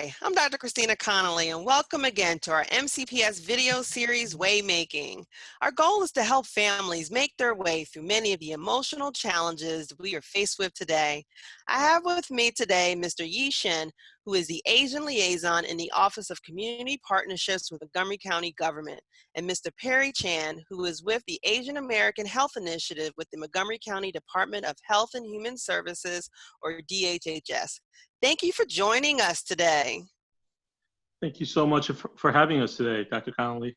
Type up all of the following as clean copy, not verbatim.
Hi, I'm Dr. Christina Conolly, and welcome again to our MCPS video series, Waymaking. Our goal is to help families make their way through many of the emotional challenges we are faced with today. I have with me today Mr. Yi Shen, who is the Asian Liaison in the Office of Community Partnerships with Montgomery County Government, and Mr. Perry Chan, who is with the Asian American Health Initiative with the Montgomery County Department of Health and Human Services, or DHHS. Thank you for joining us today. Thank you so much for having us today, Dr. Conolly.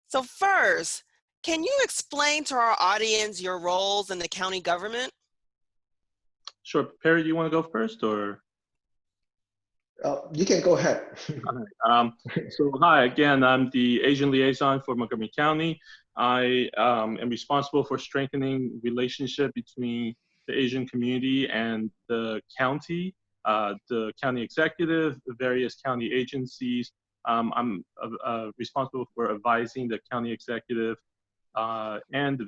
So first, can you explain to our audience your roles in the county government? Sure. Perry, do you want to go first, or? You can go ahead. All right. So hi, again, I'm the Asian Liaison for Montgomery County. I am responsible for strengthening relationship between the Asian community and the county, the county executive, the various county agencies. I'm responsible for advising the county executive and the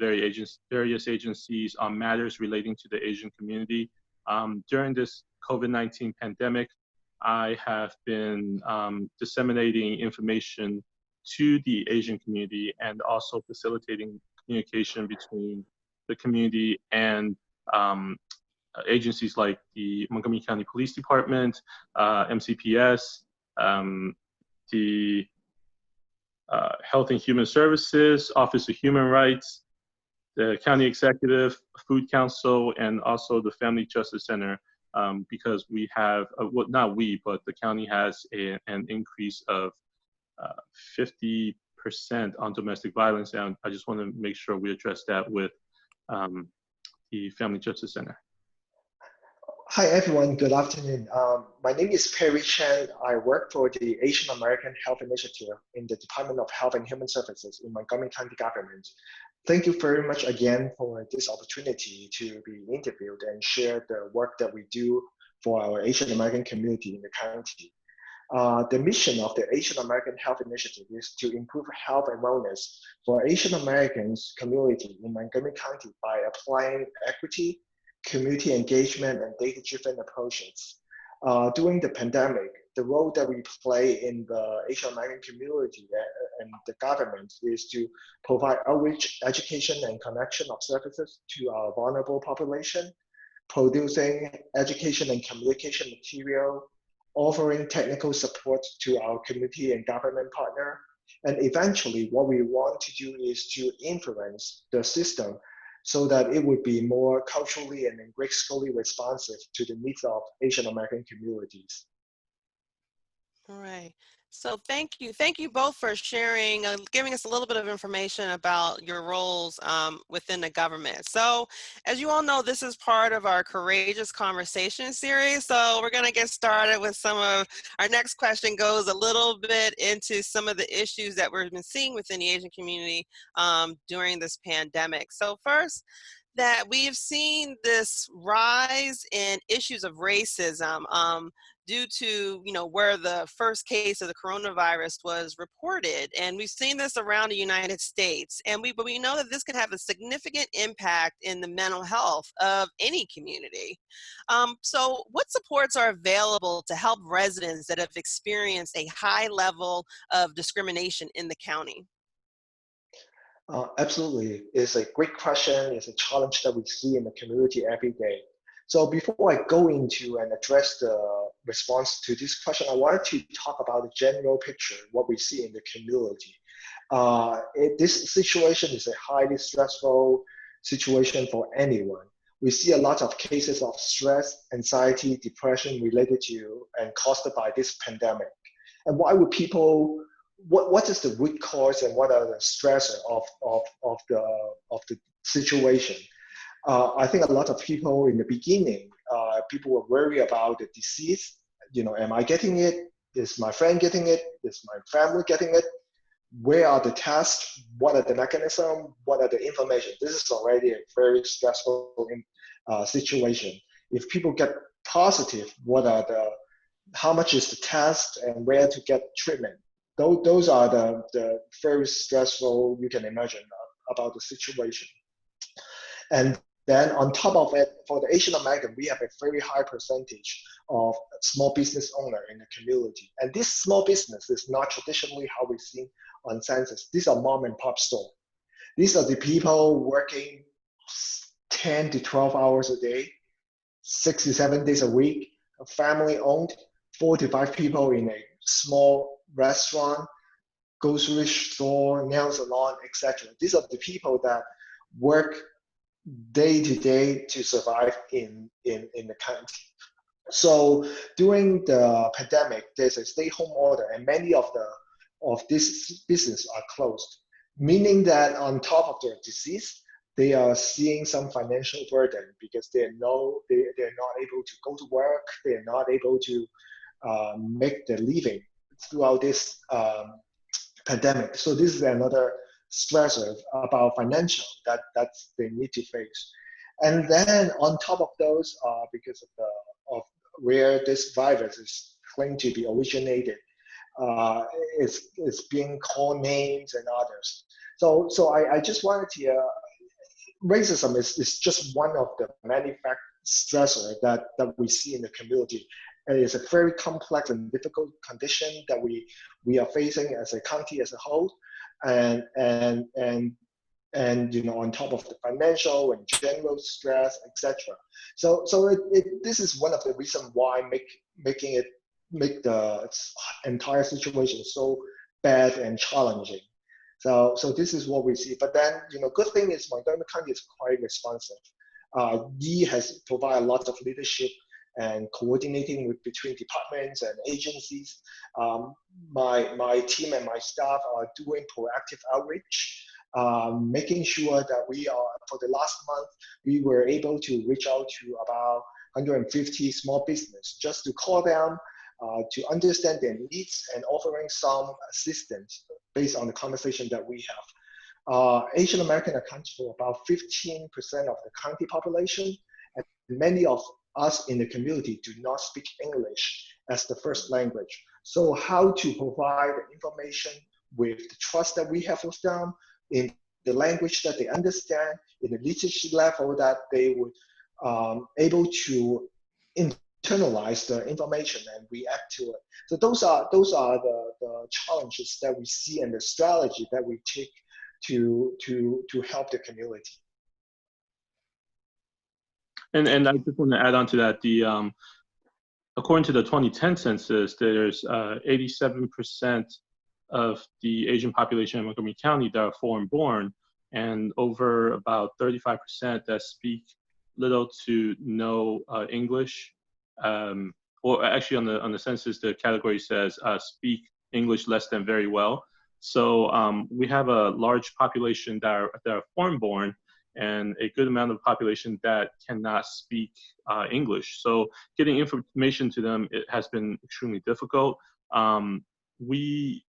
various agencies on matters relating to the Asian community. During this COVID-19 pandemic, I have been disseminating information to the Asian community and also facilitating communication between the community and agencies like the Montgomery County Police Department, MCPS, the Health and Human Services, Office of Human Rights, the County Executive, Food Council, and also the Family Justice Center, because we have, well, not we, but the county has an increase of 50% on domestic violence, and I just want to make sure we address that with the Family Justice Center. Hi, everyone. Good afternoon. My name is Perry Chan. I work for the Asian American Health Initiative in the Department of Health and Human Services in Montgomery County Government. Thank you very much again for this opportunity to be interviewed and share the work that we do for our Asian American community in the county. The mission of the Asian American Health Initiative is to improve health and wellness for Asian Americans community in Montgomery County by applying equity, community engagement, and data-driven approaches. During the pandemic, the role that we play in the Asian American community and the government is to provide outreach, education, and connection of services to our vulnerable population, producing education and communication material, offering technical support to our community and government partner. And eventually, what we want to do is to influence the system so that it would be more culturally and gracefully responsive to the needs of Asian American communities. All right. So thank you both for sharing, giving us a little bit of information about your roles within the government. So as you all know, this is part of our Courageous Conversation series. So we're going to get started with our next question goes a little bit into some of the issues that we've been seeing within the Asian community during this pandemic. So first, that we've seen this rise in issues of racism due to, where the first case of the coronavirus was reported. And we've seen this around the United States. But we know that this can have a significant impact in the mental health of any community. So what supports are available to help residents that have experienced a high level of discrimination in the county? Absolutely. It's a great question. It's a challenge that we see in the community every day. So before I go into and address the response to this question, I wanted to talk about the general picture, what we see in the community. This situation is a highly stressful situation for anyone. We see a lot of cases of stress, anxiety, depression related to and caused by this pandemic. And why would people, what is the root cause and what are the stressors of the situation? I think a lot of people in the beginning, people were worried about the disease. Am I getting it? Is my friend getting it? Is my family getting it? Where are the tests? What are the mechanisms? What are the information? This is already a very stressful situation. If people get positive, how much is the test and where to get treatment? Those are the very stressful, you can imagine, about the situation. And Then on top of it, for the Asian American, we have a very high percentage of small business owner in the community. And this small business is not traditionally how we see on census. These are mom and pop store. These are the people working 10 to 12 hours a day, 6 to 7 days a week, family owned, 4 to 5 people in a small restaurant, grocery store, nail salon, etc. These are the people that work day to day to survive in the county. So during the pandemic, there's a stay-home order, and many of this business are closed, meaning that on top of their disease, they are seeing some financial burden because they're not able to go to work, they're not able to make their living throughout this pandemic. So this is another stressor about financial that they need to face. And then on top of those, because of where this virus is claimed to be originated, it's being called names and others. So I just wanted to racism is just one of the many stressors that we see in the community. And it's a very complex and difficult condition that we are facing as a county as a whole, and on top of the financial and general stress, etc. So this is one of the reasons why make the entire situation so bad and challenging. So this is what we see. But then, good thing is Montgomery County is quite responsive. Yi has provided lots of leadership and coordinating between departments and agencies. My team and my staff are doing proactive outreach, making sure that we are, for the last month, we were able to reach out to about 150 small business just to call them, to understand their needs and offering some assistance based on the conversation that we have. Asian American accounts for about 15% of the county population, and many of us in the community do not speak English as the first language. So how to provide information with the trust that we have with them, in the language that they understand, in the literacy level that they would able to internalize the information and react to it. So those are the challenges that we see and the strategy that we take to help the community. And I just want to add on to that, according to the 2010 census, there's 87% of the Asian population in Montgomery County that are foreign-born, and over about 35% that speak little to no English. Or actually, on the census, the category says speak English less than very well. So we have a large population that are foreign-born, and a good amount of the population that cannot speak English. So getting information to them, it has been extremely difficult. The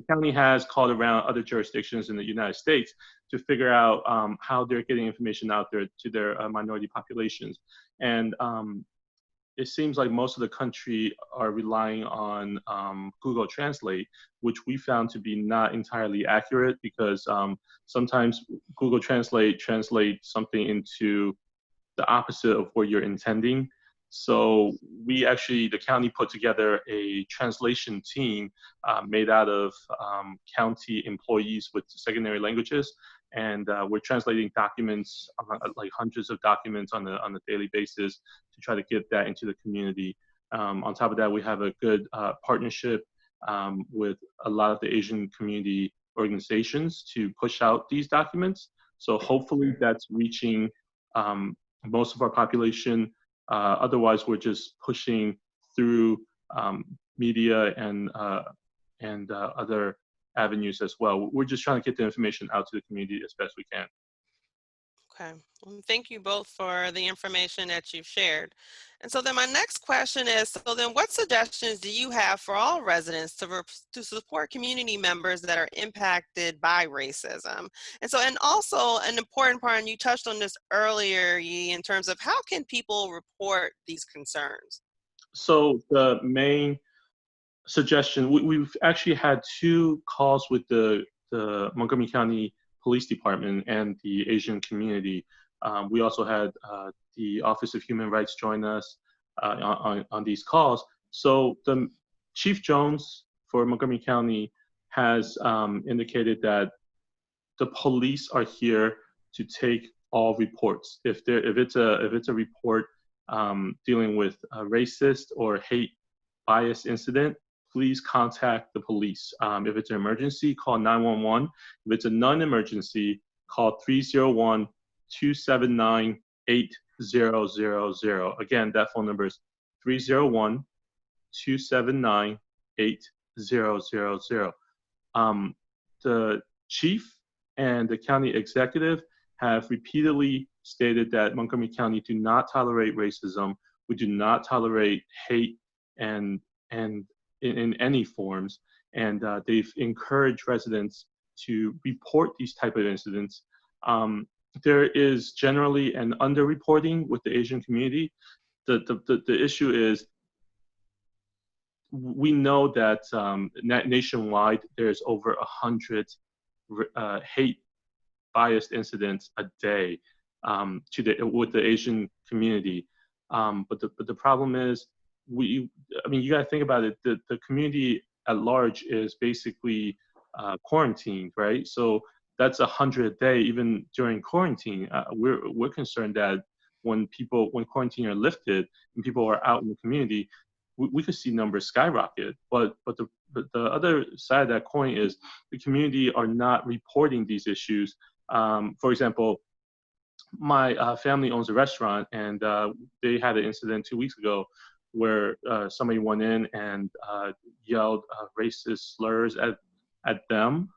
county has called around other jurisdictions in the United States to figure out how they're getting information out there to their minority populations. And it seems like most of the country are relying on Google Translate, which we found to be not entirely accurate, because sometimes Google Translate translates something into the opposite of what you're intending. So we actually, the county put together a translation team made out of county employees with secondary languages, and we're translating documents, like hundreds of documents on a daily basis, to try to get that into the community. On top of that, we have a good partnership with a lot of the Asian community organizations to push out these documents. So hopefully that's reaching most of our population. Otherwise, we're just pushing through media and other avenues as well. We're just trying to get the information out to the community as best we can. Okay, well, thank you both for the information that you've shared. And so then my next question is, so then what suggestions do you have for all residents to support community members that are impacted by racism? And so, and also an important part, and you touched on this earlier, Yi, in terms of how can people report these concerns? So the main suggestion, we've actually had 2 calls with the Montgomery County police department and the Asian community. We also had the Office of Human Rights join us on these calls. So the Chief Jones for Montgomery County has indicated that the police are here to take all reports. If it's a report dealing with a racist or hate bias incident, please contact the police. If it's an emergency, call 911. If it's a non-emergency, call 301-279-8000. Again, that phone number is 301-279-8000. The chief and the county executive have repeatedly stated that Montgomery County do not tolerate racism. We do not tolerate hate and in any forms. And they've encouraged residents to report these type of incidents. There is generally an underreporting with the Asian community. The issue is, we know that nationwide there's over 100 hate biased incidents a day with the Asian community. But the problem is, you got to think about it. The community at large is basically quarantined, right? So that's 100 a day, even during quarantine. We're concerned that when quarantine are lifted and people are out in the community, we could see numbers skyrocket. But the other side of that coin is the community are not reporting these issues. For example, my family owns a restaurant, and they had an incident 2 weeks ago where somebody went in and yelled racist slurs at them.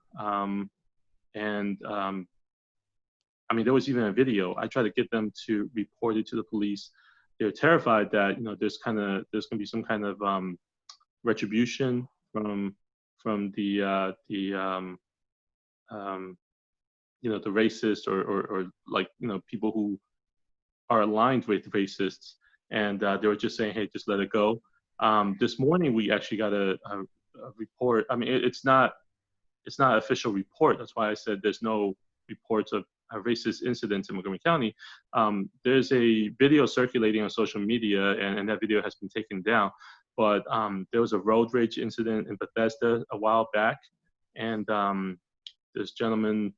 There was even a video. I tried to get them to report it to the police. They're terrified that there's going to be some kind of retribution from the racist or people who are aligned with racists, and they were just saying, hey, just let it go. This morning we actually got a report. It's not an official report. That's why I said there's no reports of racist incidents in Montgomery County. There's a video circulating on social media, and that video has been taken down. But there was a road rage incident in Bethesda a while back, and this gentleman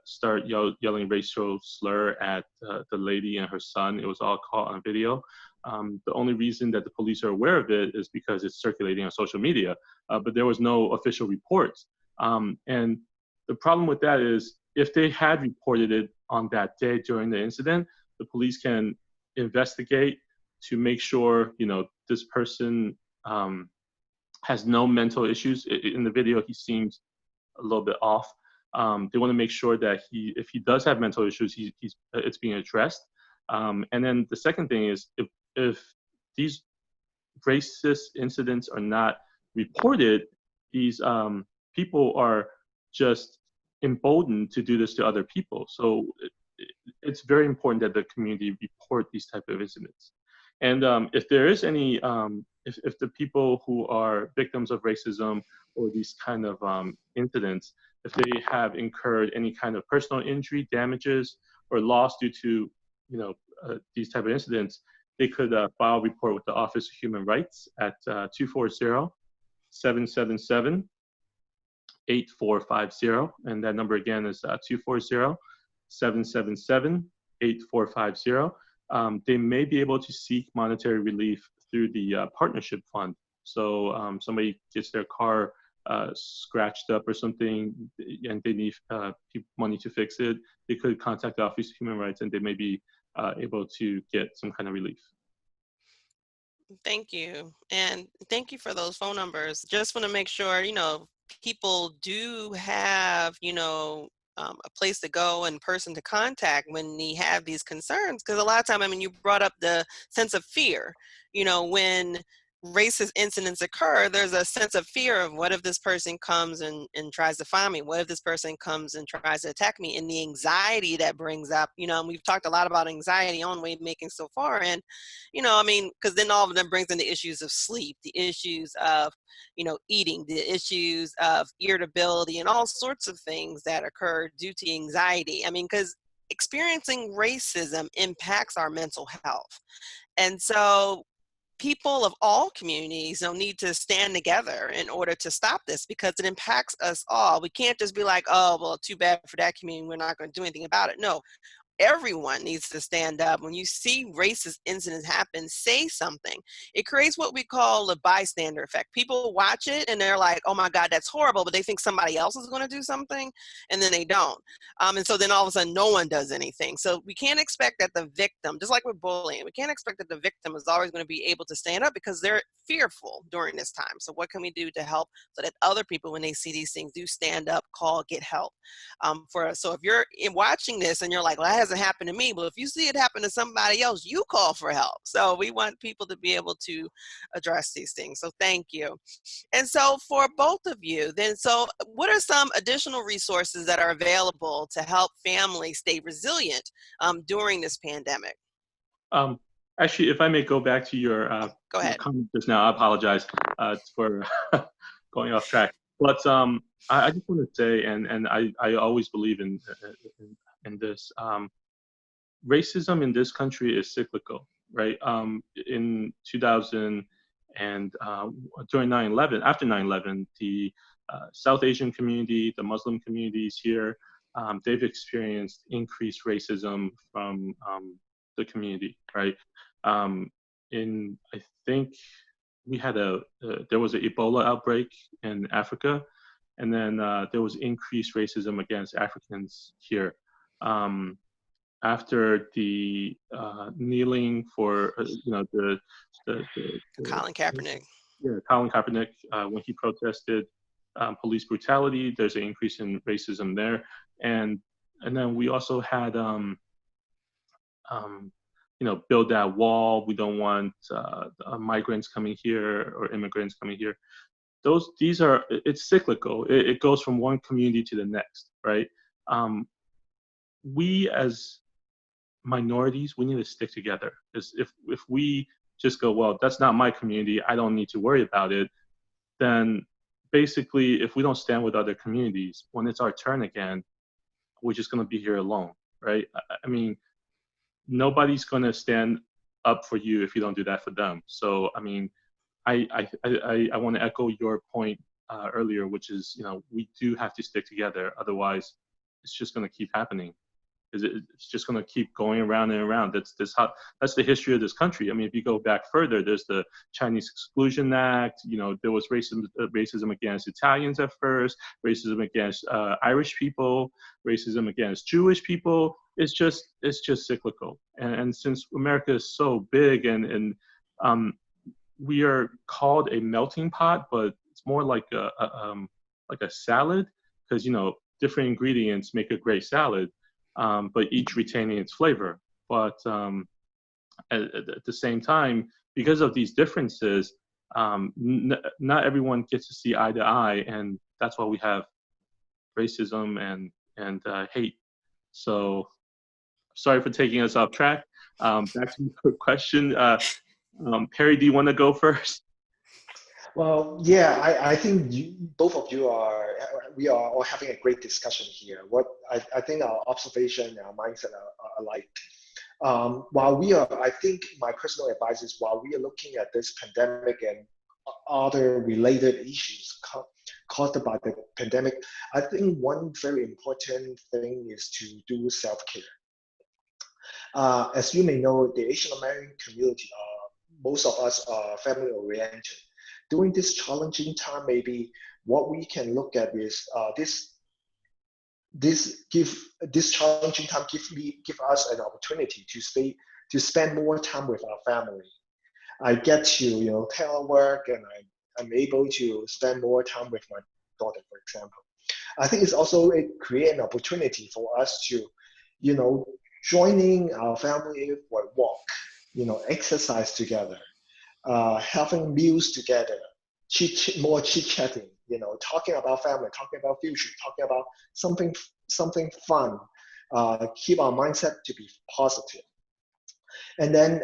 started yelling racial slur at the lady and her son. It was all caught on video. The only reason that the police are aware of it is because it's circulating on social media, but there was no official reports. And the problem with that is, if they had reported it on that day during the incident, the police can investigate to make sure, this person has no mental issues. In the video, he seems a little bit off. They want to make sure that if he does have mental issues, it's being addressed. And then the second thing is, if these racist incidents are not reported, these people are just emboldened to do this to other people. So it's very important that the community report these type of incidents. And if there is any, if the people who are victims of racism or these kind of incidents, if they have incurred any kind of personal injury, damages, or loss due to these type of incidents, they could file a report with the Office of Human Rights at 240-777-8450, and that number again is 240-777-8450. They may be able to seek monetary relief through the partnership fund. So somebody gets their car scratched up or something, and they need money to fix it, they could contact the Office of Human Rights, and they may be able to get some kind of relief. Thank you. And thank you for those phone numbers. Just want to make sure, people do have, a place to go and person to contact when they have these concerns. Because a lot of time, you brought up the sense of fear, when racist incidents occur, there's a sense of fear of what if this person comes and tries to find me? What if this person comes and tries to attack me? And the anxiety that brings up, you know, and we've talked a lot about anxiety on Waymaking so far. And, you know, I mean, because then all of them brings in the issues of sleep, the issues of, you know, eating, the issues of irritability and all sorts of things that occur due to anxiety. I mean, because experiencing racism impacts our mental health. And so people of all communities don't need to stand together in order to stop this, because it impacts us all. We can't just be like, oh, well, too bad for that community, we're not going to do anything about it. No, everyone needs to stand up. When you see racist incidents happen, say something. It creates what we call the bystander effect. People watch it and they're like, oh my God, that's horrible, but they think somebody else is going to do something, and then they don't. And so then all of a sudden no one does anything. So we can't expect that the victim, just like with bullying, we can't expect that the victim is always going to be able to stand up, because they're fearful during this time. So what can we do to help so that other people, when they see these things, do stand up, call, get help? So if you're watching this and you're like, well, that hasn't happened to me. Well, if you see it happen to somebody else, you call for help. So we want people to be able to address these things. So thank you. And so for both of you, then, so what are some additional resources that are available to help families stay resilient during this pandemic? Actually, if I may go back to your Go ahead. comment just now, I apologize for going off track. But I just want to say, and I always believe in this, racism in this country is cyclical, right? In 2000 and during 9/11, after 9/11, the South Asian community, the Muslim communities here, they've experienced increased racism from the community, right? I think we had there was an Ebola outbreak in Africa, and then there was increased racism against Africans here. After the kneeling for, the Colin Kaepernick. Yeah, Colin Kaepernick, when he protested police brutality, there's an increase in racism there, and then we also had build that wall. We don't want migrants coming here or immigrants coming here. It's cyclical. It goes from one community to the next, right? We as minorities, we need to stick together. If we just go, well, that's not my community, I don't need to worry about it, then basically, if we don't stand with other communities, when it's our turn again, we're just going to be here alone, right? I mean, nobody's going to stand up for you if you don't do that for them. So, I mean, I want to echo your point earlier, which is, we do have to stick together. Otherwise, it's just going to keep happening. It's just going to keep going around and around. That's the history of this country. I mean, if you go back further, there's the Chinese Exclusion Act. There was racism against Italians at first, racism against Irish people, racism against Jewish people. It's just cyclical. And since America is so big and we are called a melting pot, but it's more like a salad, because different ingredients make a great salad. But each retaining its flavor. But at the same time, because of these differences, not everyone gets to see eye to eye, and that's why we have racism and hate. So, sorry for taking us off track. Back to your question. Perry, do you want to go first? Well, yeah, I think both of you we are all having a great discussion here. I think our observation and our mindset are alike. I think my personal advice is, while we are looking at this pandemic and other related issues caused by the pandemic, I think one very important thing is to do self-care. As you may know, the Asian American community, most of us are family oriented. During this challenging time, maybe what we can look at is this challenging time give us an opportunity to spend more time with our family. I get to telework, and I'm able to spend more time with my daughter, for example. I think it create an opportunity for us to joining our family for a walk, exercise together. having meals together, more chit-chatting, talking about family, talking about future, talking about something fun, keep our mindset to be positive. And then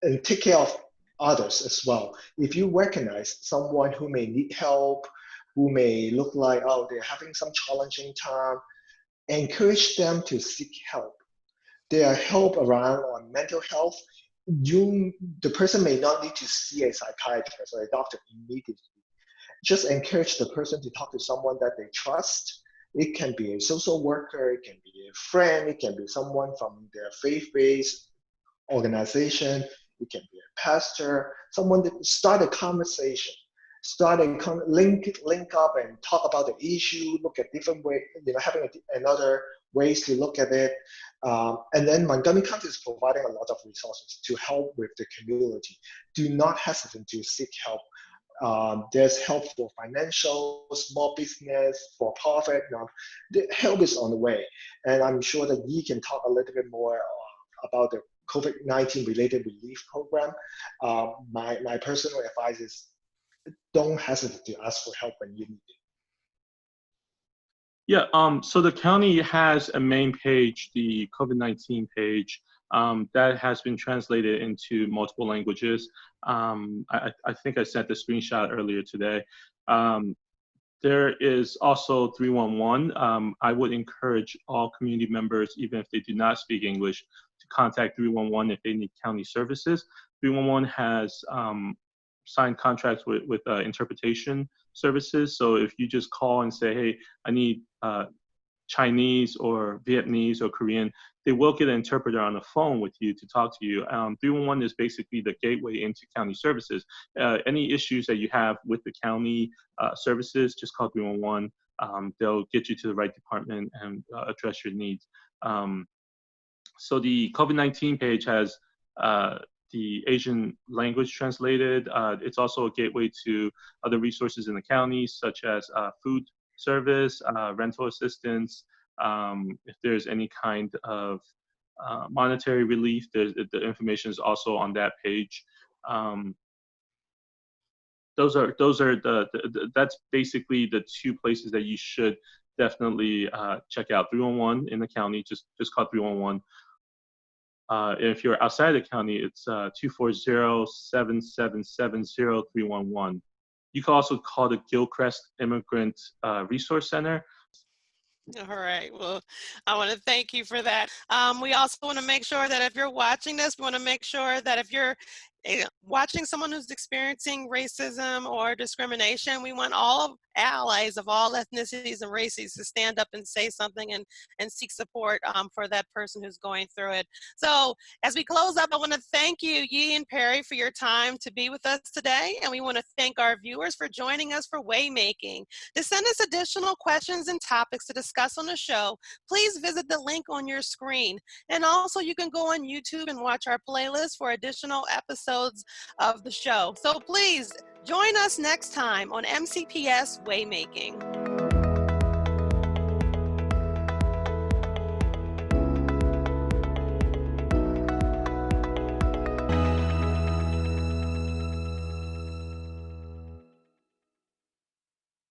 and take care of others as well. If you recognize someone who may need help, who may look like, oh, they're having some challenging time, encourage them to seek help. There are help around on mental health. The person may not need to see a psychiatrist or a doctor immediately. Just encourage the person to talk to someone that they trust. It can be a social worker, it can be a friend, it can be someone from their faith-based organization, it can be a pastor, someone that start a conversation, link up and talk about the issue, look at different ways, having another ways to look at it. And then Montgomery County is providing a lot of resources to help with the community. Do not hesitate to seek help. There's help for financial, small business, for profit. The help is on the way. And I'm sure that Yi can talk a little bit more about the COVID-19 related relief program. My personal advice is don't hesitate to ask for help when you need it. Yeah, so the county has a main page, the COVID-19 page, that has been translated into multiple languages. I think I sent the screenshot earlier today. There is also 311. I would encourage all community members, even if they do not speak English, to contact 311 if they need county services. 311 has signed contracts with interpretation services. So if you just call and say, hey, I need Chinese or Vietnamese or Korean, they will get an interpreter on the phone with you to talk to you. 311 is basically the gateway into county services. Any issues that you have with the county services, just call 311. They'll get you to the right department and address your needs. So the COVID-19 page has the Asian language translated. It's also a gateway to other resources in the county, such as food service, rental assistance. If there's any kind of monetary relief, the information is also on that page. That's basically the two places that you should definitely check out. 311 in the county, just call 311. If you're outside the county, it's 240-777-0311. You can also call the Gilchrist Immigrant Resource Center. All right. Well, I want to thank you for that. We also want to make sure that if you're watching this, we want to make sure that if you're watching someone who's experiencing racism or discrimination, we want all allies of all ethnicities and races to stand up and say something and seek support for that person who's going through it. So as we close up, I want to thank you, Yi and Perry, for your time to be with us today. And we want to thank our viewers for joining us for Waymaking. To send us additional questions and topics to discuss on the show, please visit the link on your screen. And also you can go on YouTube and watch our playlist for additional episodes of the show. So please join us next time on MCPS Waymaking.